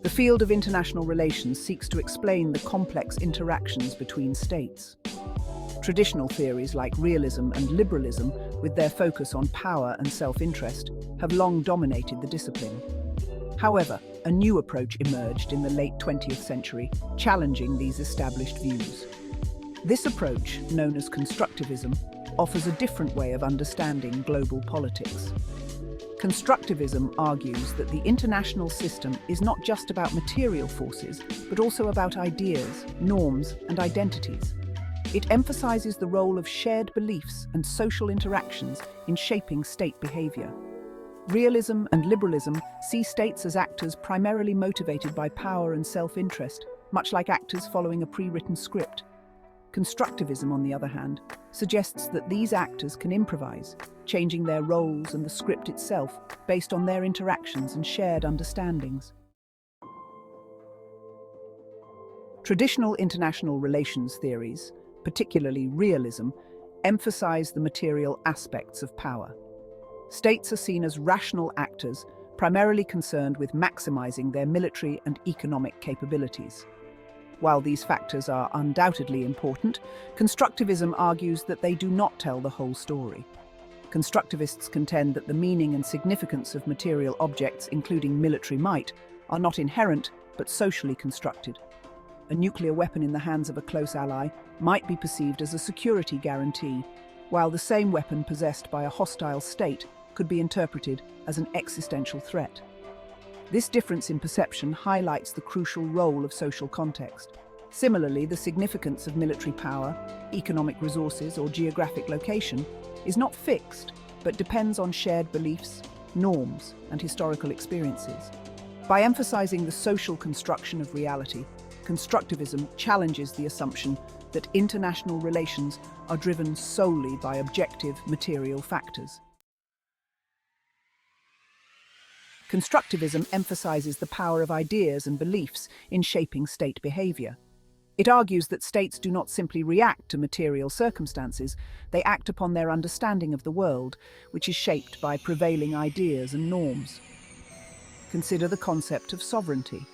The field of international relations seeks to explain the complex interactions between states. Traditional theories like realism and liberalism, with their focus on power and self-interest, have long dominated the discipline. However, a new approach emerged in the late 20th century, challenging these established views. This approach, known as Constructivism, offers a different way of understanding global politics. Constructivism argues that the international system is not just about material forces, but also about ideas, norms, and identities. It emphasizes the role of shared beliefs and social interactions in shaping state behavior. Realism and liberalism see states as actors primarily motivated by power and self-interest, much like actors following a pre-written script. Constructivism, on the other hand, suggests that these actors can improvise, changing their roles and the script itself based on their interactions and shared understandings. Traditional international relations theories, particularly realism, emphasize the material aspects of power. States are seen as rational actors, primarily concerned with maximizing their military and economic capabilities. While these factors are undoubtedly important, constructivism argues that they do not tell the whole story. Constructivists contend that the meaning and significance of material objects, including military might, are not inherent but socially constructed. A nuclear weapon in the hands of a close ally might be perceived as a security guarantee, while the same weapon possessed by a hostile state could be interpreted as an existential threat. This difference in perception highlights the crucial role of social context. Similarly, the significance of military power, economic resources, or geographic location is not fixed, but depends on shared beliefs, norms, and historical experiences. By emphasizing the social construction of reality, constructivism challenges the assumption that international relations are driven solely by objective material factors. Constructivism emphasizes the power of ideas and beliefs in shaping state behavior. It argues that states do not simply react to material circumstances, they act upon their understanding of the world, which is shaped by prevailing ideas and norms. Consider the concept of sovereignty.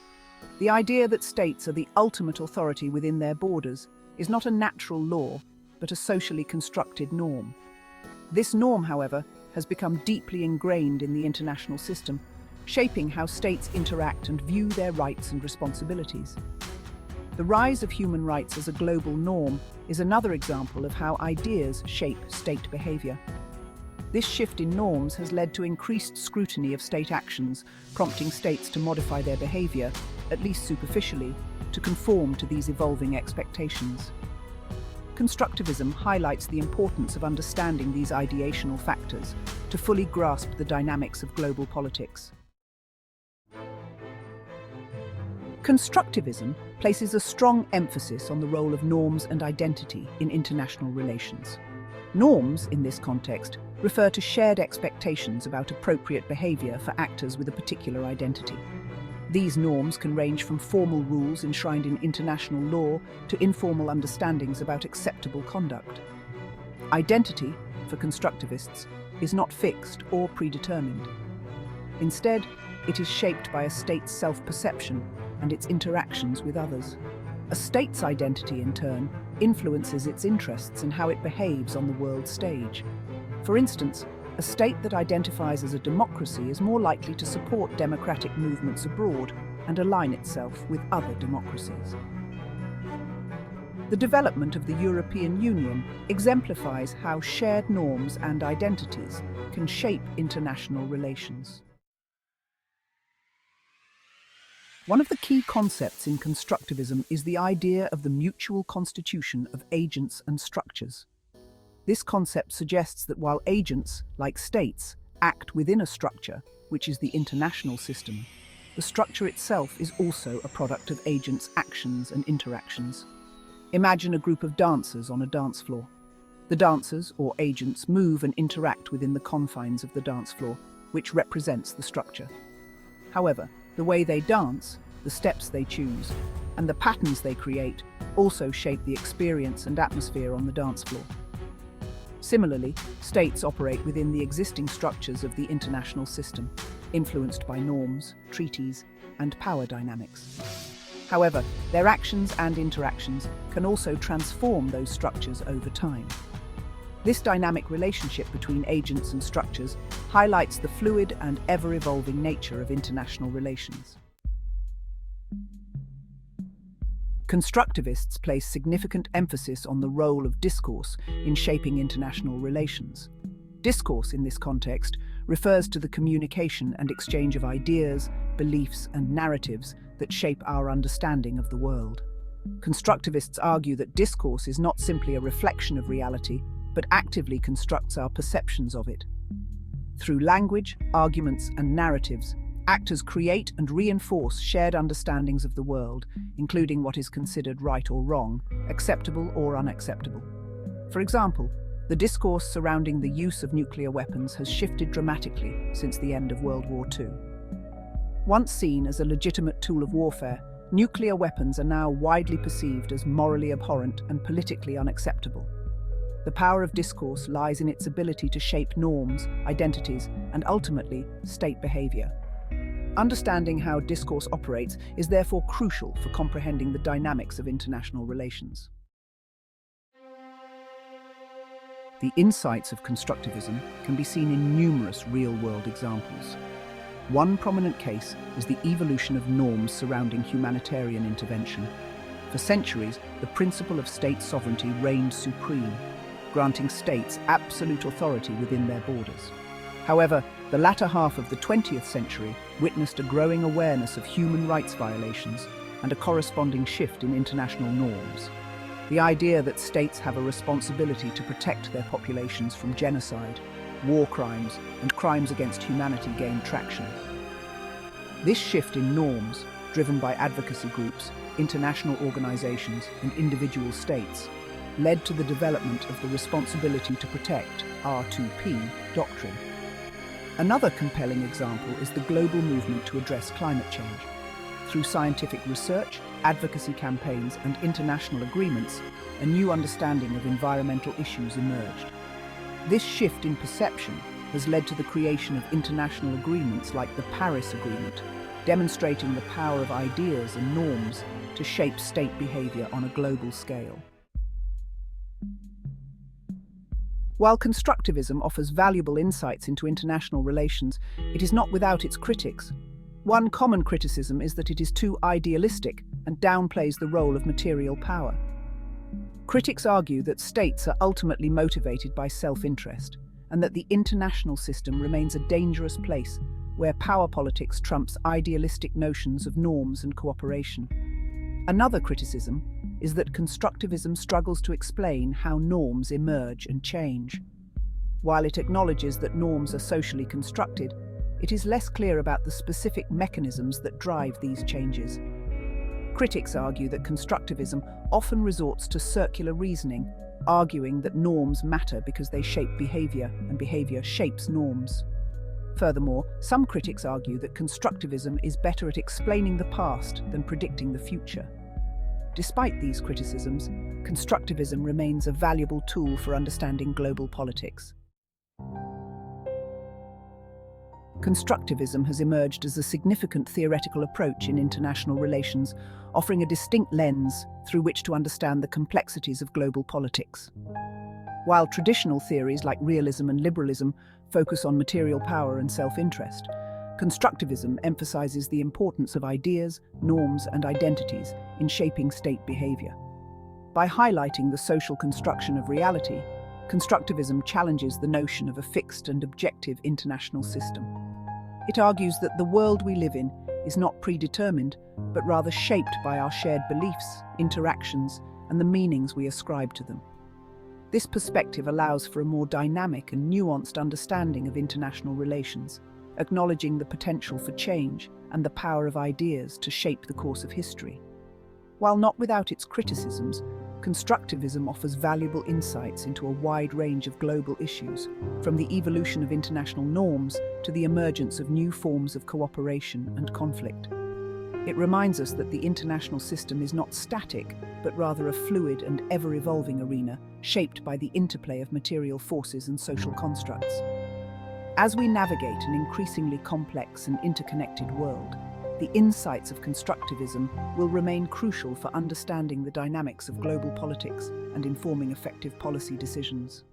The idea that states are the ultimate authority within their borders is not a natural law, but a socially constructed norm. This norm, however, has become deeply ingrained in the international system, shaping how states interact and view their rights and responsibilities. The rise of human rights as a global norm is another example of how ideas shape state behavior. This shift in norms has led to increased scrutiny of state actions, prompting states to modify their behavior, at least superficially, to conform to these evolving expectations. Constructivism highlights the importance of understanding these ideational factors to fully grasp the dynamics of global politics. Constructivism places a strong emphasis on the role of norms and identity in international relations. Norms, in this context, refer to shared expectations about appropriate behavior for actors with a particular identity. These norms can range from formal rules enshrined in international law to informal understandings about acceptable conduct. Identity, for constructivists, is not fixed or predetermined. Instead, it is shaped by a state's self-perception and its interactions with others. A state's identity, in turn, influences its interests and how it behaves on the world stage. For instance, a state that identifies as a democracy is more likely to support democratic movements abroad and align itself with other democracies. The development of the European Union exemplifies how shared norms and identities can shape international relations. One of the key concepts in constructivism is the idea of the mutual constitution of agents and structures. This concept suggests that while agents, like states, act within a structure, which is the international system, the structure itself is also a product of agents' actions and interactions. Imagine a group of dancers on a dance floor. The dancers, or agents, move and interact within the confines of the dance floor, which represents the structure. However, the way they dance, the steps they choose, and the patterns they create also shape the experience and atmosphere on the dance floor. Similarly, states operate within the existing structures of the international system, influenced by norms, treaties, and power dynamics. However, their actions and interactions can also transform those structures over time. This dynamic relationship between agents and structures highlights the fluid and ever-evolving nature of international relations. Constructivists place significant emphasis on the role of discourse in shaping international relations. Discourse, in this context, refers to the communication and exchange of ideas, beliefs, and narratives that shape our understanding of the world. Constructivists argue that discourse is not simply a reflection of reality, but actively constructs our perceptions of it. Through language, arguments, and narratives, actors create and reinforce shared understandings of the world, including what is considered right or wrong, acceptable or unacceptable. For example, the discourse surrounding the use of nuclear weapons has shifted dramatically since the end of World War II. Once seen as a legitimate tool of warfare, nuclear weapons are now widely perceived as morally abhorrent and politically unacceptable. The power of discourse lies in its ability to shape norms, identities, and ultimately, state behavior. Understanding how discourse operates is therefore crucial for comprehending the dynamics of international relations. The insights of constructivism can be seen in numerous real-world examples. One prominent case is the evolution of norms surrounding humanitarian intervention. For centuries, the principle of state sovereignty reigned supreme, granting states absolute authority within their borders. However, the latter half of the 20th century witnessed a growing awareness of human rights violations and a corresponding shift in international norms. The idea that states have a responsibility to protect their populations from genocide, war crimes, and crimes against humanity gained traction. This shift in norms, driven by advocacy groups, international organizations, and individual states, led to the development of the responsibility to protect R2P doctrine. Another compelling example is the global movement to address climate change. Through scientific research, advocacy campaigns, and international agreements, a new understanding of environmental issues emerged. This shift in perception has led to the creation of international agreements like the Paris Agreement, demonstrating the power of ideas and norms to shape state behavior on a global scale. While constructivism offers valuable insights into international relations, it is not without its critics. One common criticism is that it is too idealistic and downplays the role of material power. Critics argue that states are ultimately motivated by self-interest, and that the international system remains a dangerous place where power politics trumps idealistic notions of norms and cooperation. Another criticism is that constructivism struggles to explain how norms emerge and change. While it acknowledges that norms are socially constructed, it is less clear about the specific mechanisms that drive these changes. Critics argue that constructivism often resorts to circular reasoning, arguing that norms matter because they shape behavior, and behavior shapes norms. Furthermore, some critics argue that constructivism is better at explaining the past than predicting the future. Despite these criticisms, constructivism remains a valuable tool for understanding global politics. Constructivism has emerged as a significant theoretical approach in international relations, offering a distinct lens through which to understand the complexities of global politics. While traditional theories like realism and liberalism focus on material power and self-interest, constructivism emphasizes the importance of ideas, norms, and identities in shaping state behavior. By highlighting the social construction of reality, constructivism challenges the notion of a fixed and objective international system. It argues that the world we live in is not predetermined, but rather shaped by our shared beliefs, interactions, and the meanings we ascribe to them. This perspective allows for a more dynamic and nuanced understanding of international relations, acknowledging the potential for change and the power of ideas to shape the course of history. While not without its criticisms, constructivism offers valuable insights into a wide range of global issues, from the evolution of international norms to the emergence of new forms of cooperation and conflict. It reminds us that the international system is not static, but rather a fluid and ever-evolving arena shaped by the interplay of material forces and social constructs. As we navigate an increasingly complex and interconnected world, the insights of constructivism will remain crucial for understanding the dynamics of global politics and informing effective policy decisions.